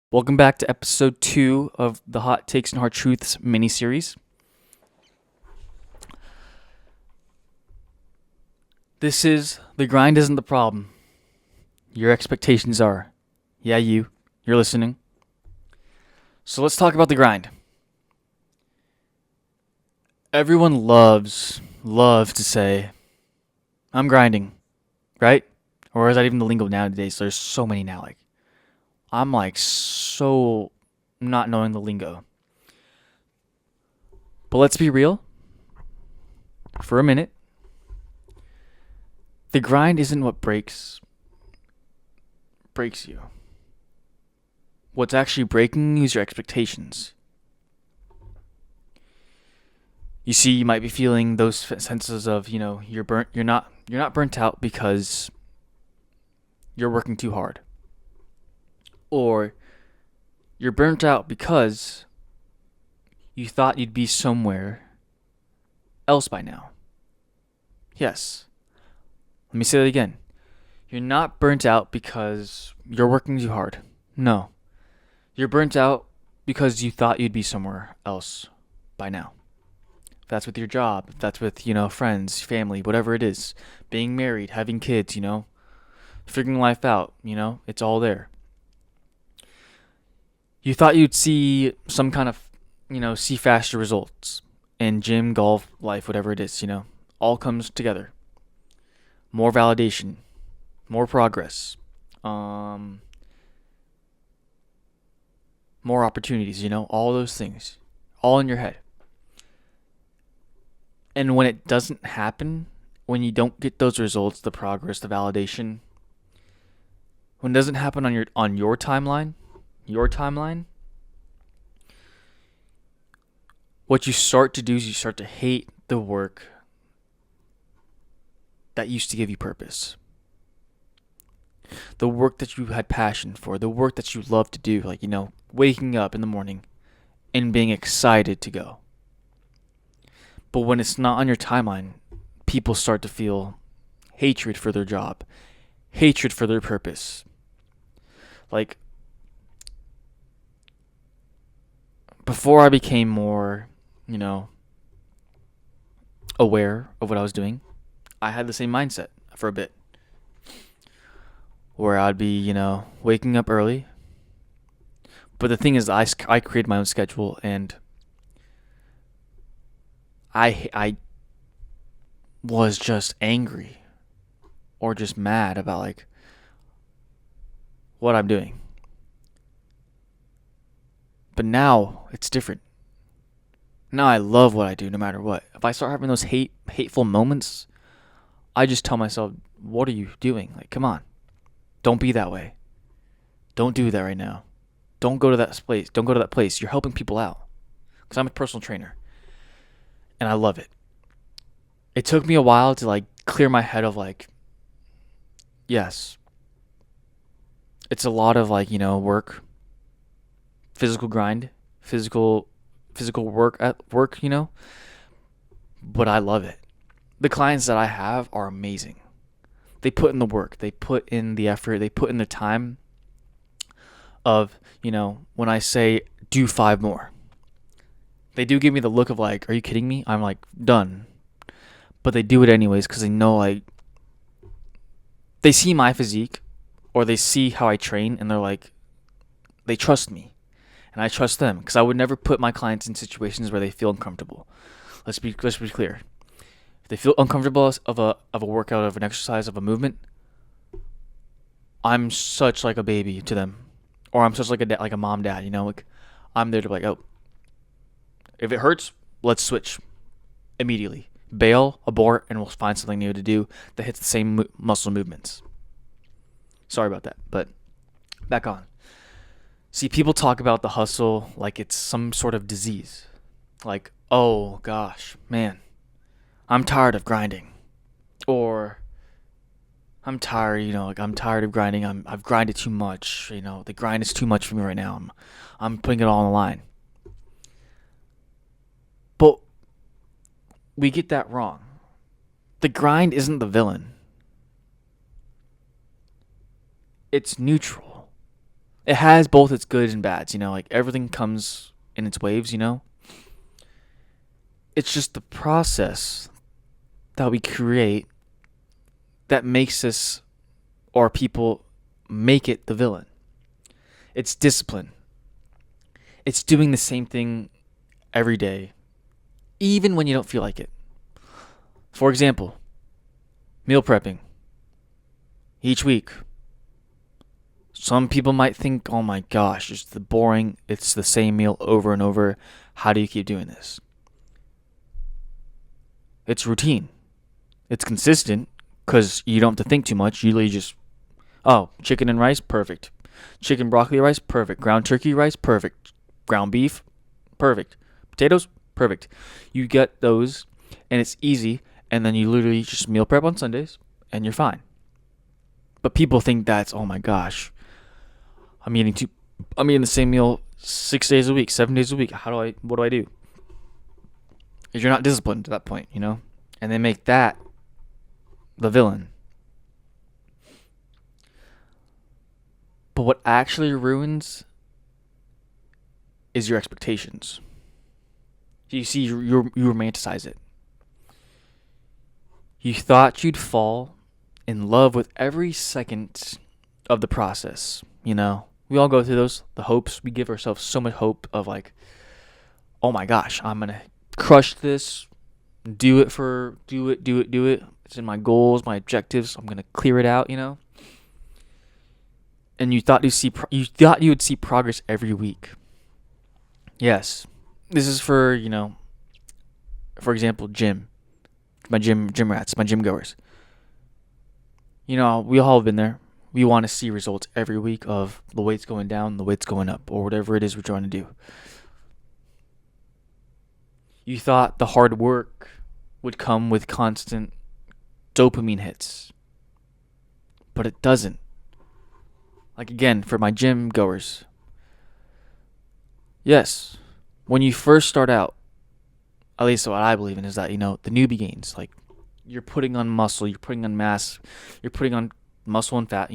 Welcome back to episode 2 of the Hot Takes and Hard Truths mini-series. This is the grind isn't the problem. Your expectations are. Yeah, you're listening. So let's talk about the grind. Everyone loves to say, I'm grinding, right? Or is that even the lingo nowadays? There's so many now. I'm so not knowing the lingo. But let's be real for a minute. The grind isn't what breaks you. What's actually breaking you is your expectations. You see, you might be feeling those senses of, you're burnt. You're not burnt out because you're working too hard, or you're burnt out because you thought you'd be somewhere else by now. Yes. Let me say that again. You're not burnt out because you're working too hard. No. You're burnt out because you thought you'd be somewhere else by now. If that's with your job, if that's with, friends, family, whatever it is, being married, having kids, figuring life out, it's all there. You thought you'd see some kind of, see faster results in gym, golf, life, whatever it is, all comes together. More validation, more progress, more opportunities, all those things, all in your head. And when it doesn't happen, when you don't get those results, the progress, the validation, when it doesn't happen on your timeline, what you start to do is you start to hate the work that used to give you purpose. The work that you had passion for, the work that you love to do, waking up in the morning and being excited to go. But when it's not on your timeline, people start to feel hatred for their job, hatred for their purpose. Before I became more, aware of what I was doing, I had the same mindset for a bit. Where I'd be, waking up early. But the thing is, I created my own schedule, and I was just angry or just mad about what I'm doing. But now it's different. Now I love what I do no matter what. If I start having those hateful moments, I just tell myself, what are you doing? Come on. Don't be that way. Don't do that right now. Don't go to that place. Don't go to that place. You're helping people out. Because I'm a personal trainer. And I love it. It took me a while to clear my head of yes. It's a lot of work. Physical grind. Physical work at work, But I love it. The clients that I have are amazing. They put in the work. They put in the effort. They put in the time of, when I say do 5 more. They do give me the look of are you kidding me? I'm done. But they do it anyways because they know they see my physique or they see how I train and they're they trust me. And I trust them because I would never put my clients in situations where they feel uncomfortable. Let's be clear. If they feel uncomfortable of a workout, of an exercise, of a movement, I'm such a baby to them, or I'm such a mom, dad. I'm there to oh, if it hurts, let's switch immediately, bail, abort, and we'll find something new to do that hits the same muscle movements. Sorry about that, but back on. See, people talk about the hustle like it's some sort of disease. Oh gosh, man, I'm tired of grinding. Or I'm tired, I'm tired of grinding. I've grinded too much. The grind is too much for me right now. I'm putting it all on the line. But we get that wrong. The grind isn't the villain. It's neutral. It has both its goods and bads, like everything comes in its waves. It's just the process that we create that makes us, or people make it, the villain. It's discipline. It's doing the same thing every day, even when you don't feel like it. For example, meal prepping each week. Some people might think, oh my gosh, it's the same meal over and over. How do you keep doing this? It's routine. It's consistent because you don't have to think too much. You usually just, chicken and rice, perfect. Chicken broccoli rice, perfect. Ground turkey rice, perfect. Ground beef, perfect. Potatoes, perfect. You get those, and it's easy, and then you literally just meal prep on Sundays, and you're fine. But people think that's, oh my gosh, I'm eating the same meal 6 days a week, 7 days a week. What do I do? Because you're not disciplined to that point, and they make that the villain. But what actually ruins is your expectations. You see, you romanticize it. You thought you'd fall in love with every second of the process. We all go through those, the hopes. We give ourselves so much hope of like, oh my gosh, I'm going to crush this, do it. It's in my goals, my objectives. I'm going to clear it out, And you thought you would see progress every week. Yes. This is for, for example, gym rats, my gym goers. We all have been there. We want to see results every week of the weight's going down, the weight's going up, or whatever it is we're trying to do. You thought the hard work would come with constant dopamine hits, but it doesn't. Like again, for my gym goers. Yes, when you first start out, at least what I believe in is that, the newbie gains, like you're putting on muscle, you're putting on mass, you're putting on muscle and fat,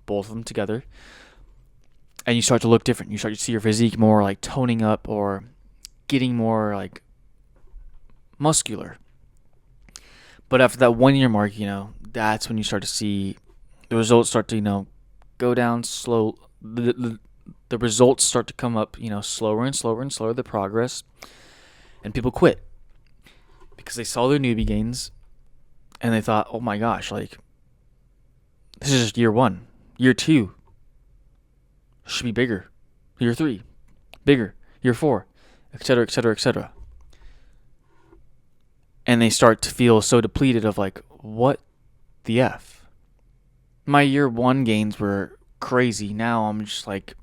both of them together. And you start to look different. You start to see your physique more like toning up or getting more like muscular. But after that 1 year mark, that's when you start to see the results start to, go down slow. The results start to come up, slower and slower and slower, the progress. And people quit because they saw their newbie gains and they thought, oh my gosh, like, this is just year 1. Year 2 should be bigger. Year 3, bigger. Year 4, etc., etc., etc. And they start to feel so depleted of like, what the F? My year 1 gains were crazy. Now I'm just like,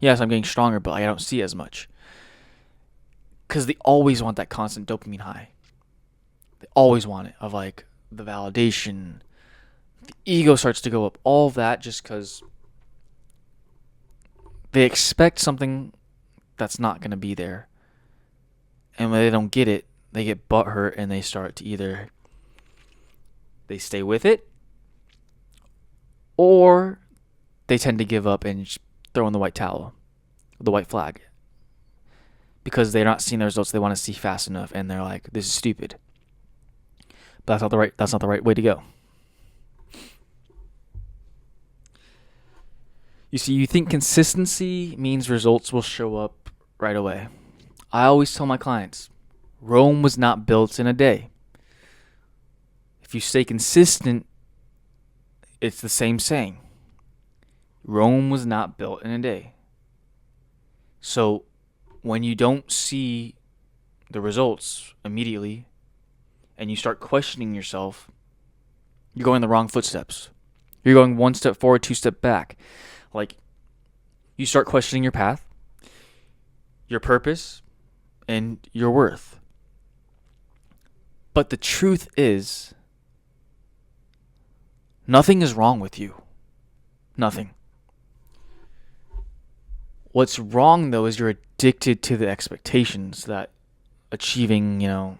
yes, I'm getting stronger, but I don't see as much. Because they always want that constant dopamine high. They always want it, of like the validation. The ego starts to go up. All of that just because they expect something that's not going to be there. And when they don't get it, they get butthurt and they start to either they stay with it or they tend to give up and just throw in the white towel, the white flag. Because they're not seeing the results they want to see fast enough and they're like, this is stupid. But that's not the right way to go. You see, you think consistency means results will show up right away. I always tell my clients, Rome was not built in a day. If you stay consistent, it's the same saying. Rome was not built in a day. So when you don't see the results immediately and you start questioning yourself, you're going the wrong footsteps. You're going 1 step forward, 2 steps back. Like, you start questioning your path, your purpose, and your worth. But the truth is, nothing is wrong with you. Nothing. What's wrong, though, is you're addicted to the expectations that achieving,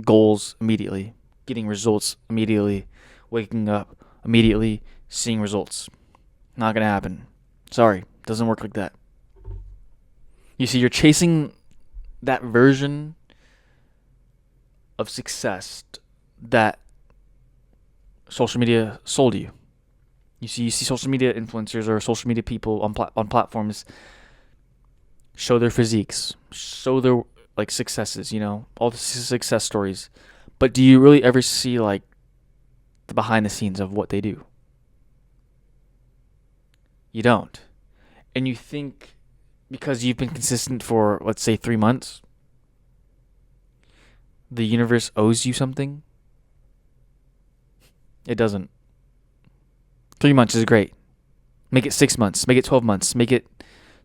goals immediately, getting results immediately, waking up immediately, seeing results. Not gonna happen. Sorry, doesn't work like that. You see, you're chasing that version of success that social media sold you. You see social media influencers or social media people on platforms show their physiques, show their like successes, all the success stories. But do you really ever see like the behind the scenes of what they do? You don't. And you think because you've been consistent for, let's say, 3 months, the universe owes you something? It doesn't. 3 months is great. Make it 6 months, make it 12 months, make it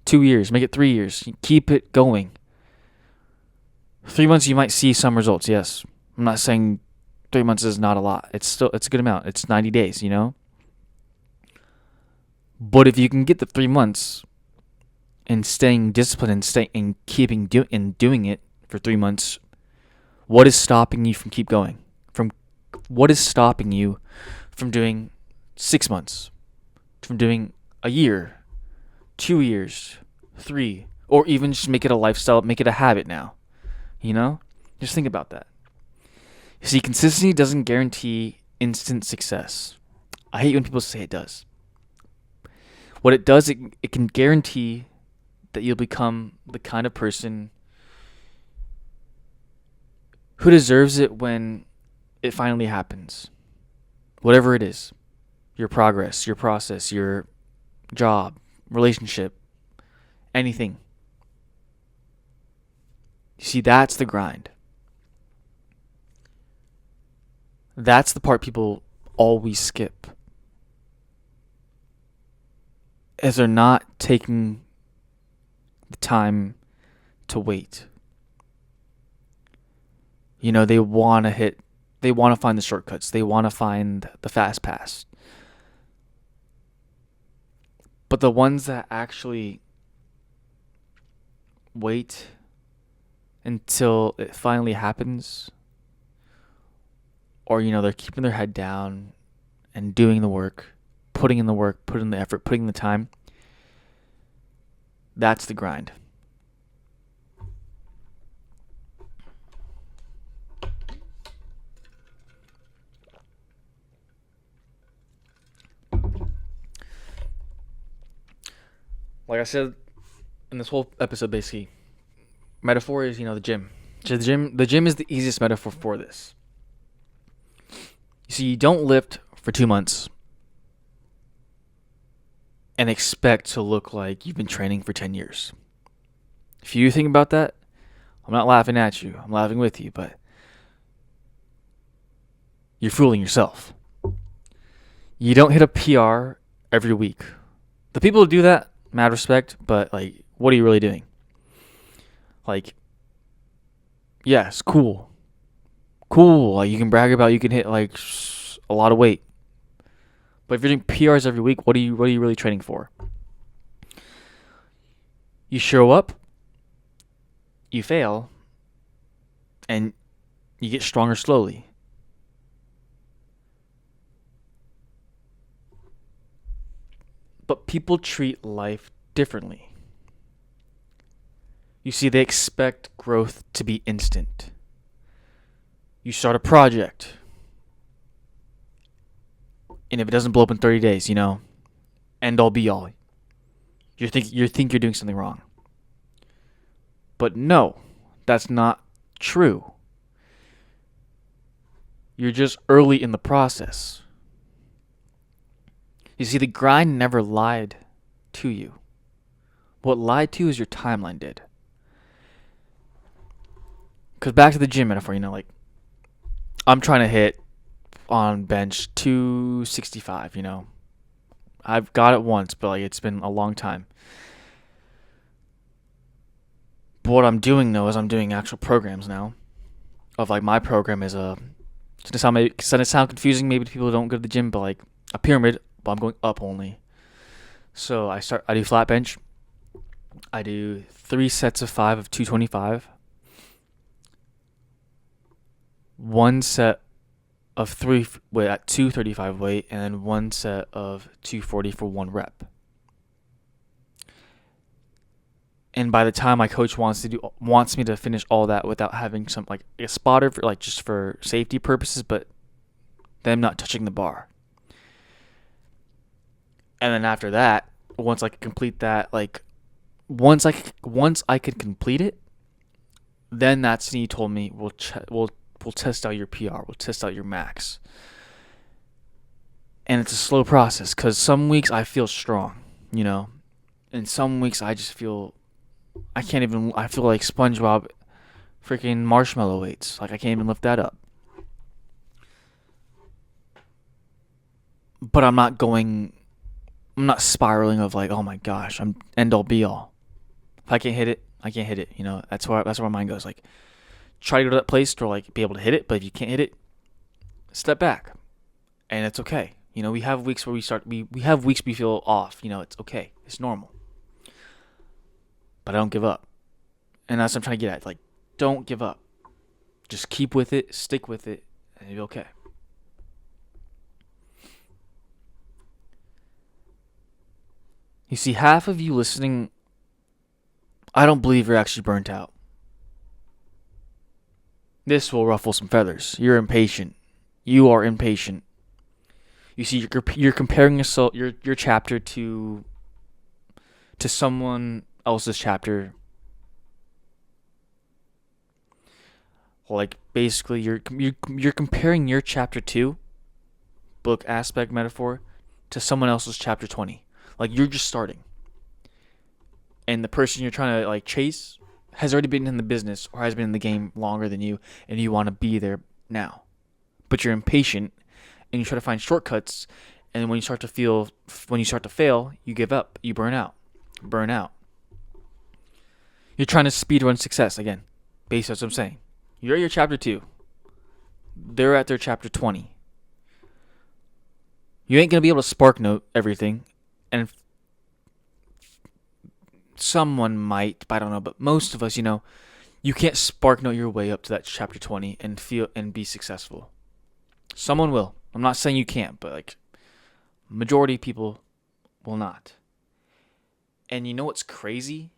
2 years, make it 3 years. Keep it going. 3 months, you might see some results, yes. I'm not saying 3 months is not a lot. It's a good amount. It's 90 days, But if you can get the 3 months and staying disciplined and keeping doing it for 3 months, what is stopping you from keep going? What is stopping you from doing 6 months? From doing a year, 2 years, 3, or even just make it a lifestyle, make it a habit now. Just think about that. You see, consistency doesn't guarantee instant success. I hate when people say it does. What it does, it can guarantee that you'll become the kind of person who deserves it when it finally happens. Whatever it is, your progress, your process, your job, relationship, anything. You see, that's the grind. That's the part people always skip. As they're not taking the time to wait. They want to find the shortcuts. They want to find the fast pass. But the ones that actually wait until it finally happens, or they're keeping their head down and doing the work, putting in the work, putting in the effort, putting in the time, that's the grind. Like I said in this whole episode, basically, metaphor is, the gym. So the gym is the easiest metaphor for this. You see, you don't lift for 2 months and expect to look like you've been training for 10 years. If you think about that, I'm not laughing at you. I'm laughing with you, but you're fooling yourself. You don't hit a PR every week. The people who do that, mad respect, but like, what are you really doing? Like, yes, cool. Like, you can brag about you can hit like a lot of weight. But if you're doing PRs every week, what are you really training for? You show up, you fail, and you get stronger slowly. But people treat life differently. You see, they expect growth to be instant. You start a project, and if it doesn't blow up in 30 days, end all be all. You think you're doing something wrong. But no, that's not true. You're just early in the process. You see, the grind never lied to you. What lied to you is your timeline did. Because back to the gym metaphor, like, I'm trying to hit on bench 265, I've got it once, but like, it's been a long time. But what I'm doing, though, is I'm doing actual programs now. Of like, my program is it's gonna sound confusing maybe to people who don't go to the gym, but like a pyramid, but I'm going up only. So I do flat bench. I do 3 sets of 5 of 225. 1 set of three weight at 235 weight, and then one set of 240 for one rep. And by the time my coach wants me to finish all that without having some like a spotter for like just for safety purposes, but them not touching the bar. And then after that, once I could complete that, like once I could complete it, then that's when he told me we'll test out your PR, we'll test out your max. And it's a slow process because some weeks I feel strong, and some weeks I just feel I feel like SpongeBob freaking marshmallow weights. Like I can't even lift that up. But I'm not spiraling of like, oh my gosh, I'm end all be all. If I can't hit it, I can't hit it. That's where my mind goes. Like, try to go to that place to like be able to hit it, but if you can't hit it, step back, and it's okay. We have weeks where we have weeks we feel off. It's okay. It's normal. But I don't give up, and that's what I'm trying to get at. Like, don't give up. Just keep with it, stick with it, and you'll be okay. You see, half of you listening, I don't believe you're actually burnt out. This will ruffle some feathers. You're impatient. You are impatient. You see, you're comparing your chapter to someone else's chapter. Like basically, you're comparing your chapter 2, book aspect metaphor, to someone else's chapter 20. Like you're just starting, and the person you're trying to like chase has already been in the business or has been in the game longer than you, and you want to be there now, but you're impatient, and you try to find shortcuts, and when you start to fail, you give up, you burn out. You're trying to speedrun success again, based on what I'm saying. You're at your chapter 2. They're at their chapter 20. You ain't gonna be able to spark note everything. And someone might, but I don't know. But most of us, you can't spark note your way up to that chapter 20 and be successful. Someone will. I'm not saying you can't, but like majority of people will not. And you know what's crazy?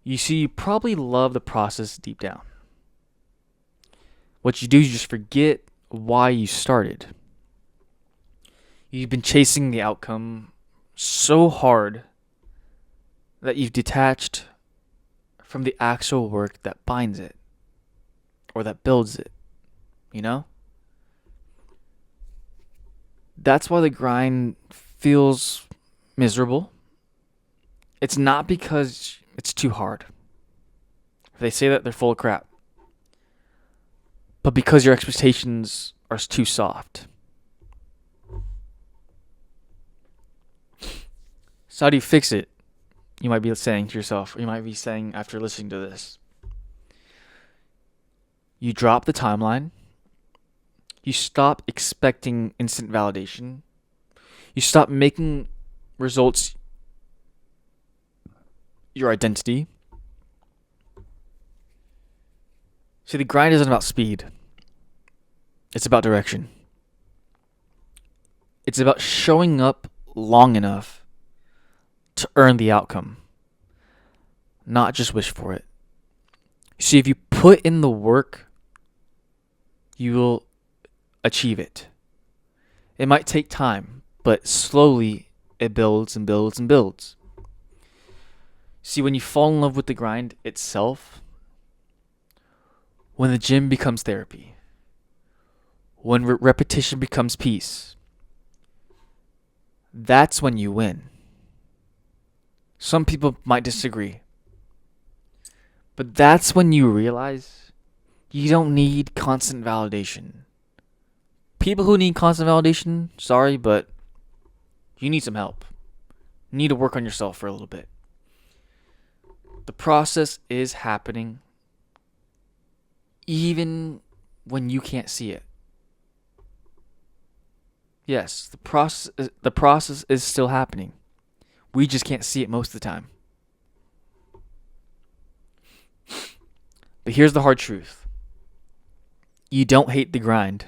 You see, you probably love the process deep down. What you do is you just forget why you started. You've been chasing the outcome so hard that you've detached from the actual work that binds it or that builds it, That's why the grind feels miserable. It's not because it's too hard. If they say that, they're full of crap. But because your expectations are too soft. So how do you fix it? You might be saying to yourself, or you might be saying after listening to this. You drop the timeline. You stop expecting instant validation. You stop making results your identity. See, the grind isn't about speed. It's about direction. It's about showing up long enough to earn the outcome, not just wish for it. See, if you put in the work, you will achieve it. It might take time, but slowly it builds and builds and builds. See, when you fall in love with the grind itself, when the gym becomes therapy, when repetition becomes peace, that's when you win. Some people might disagree, but that's when you realize you don't need constant validation. People who need constant validation, sorry, but you need some help. You need to work on yourself for a little bit. The process is happening even when you can't see it. Yes, the process is still happening. We just can't see it most of the time. But here's the hard truth. You don't hate the grind.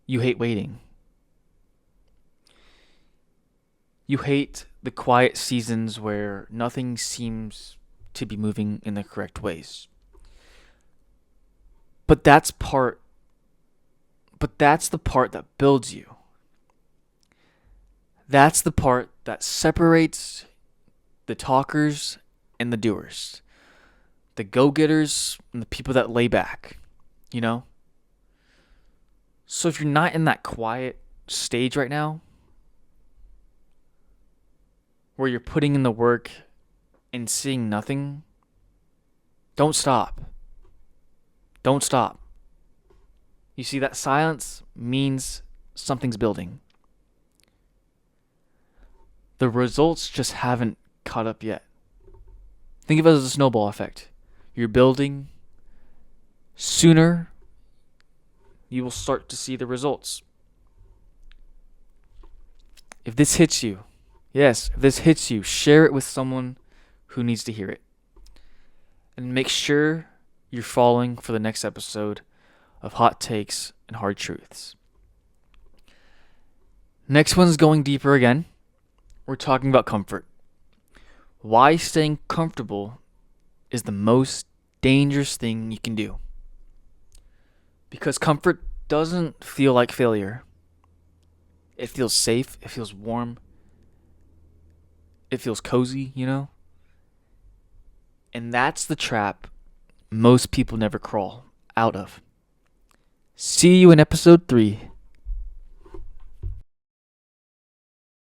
You hate waiting. You hate the quiet seasons where nothing seems to be moving in the correct ways. But that's part but that's the part that builds you. That's the part that separates the talkers and the doers. The go-getters and the people that lay back, you know? So if you're not in that quiet stage right now, where you're putting in the work and seeing nothing, don't stop. Don't stop. You see, that silence means something's building. The results just haven't caught up yet. Think of it as a snowball effect. You're building. Sooner, you will start to see the results. If this hits you, yes, if this hits you, share it with someone who needs to hear it. And make sure you're following for the next episode of Hot Takes and Hard Truths. Next one's going deeper again. We're talking about comfort. Why staying comfortable is the most dangerous thing you can do. Because comfort doesn't feel like failure. It feels safe, it feels warm, it feels cozy, you know? And that's the trap most people never crawl out of. See you in episode 3.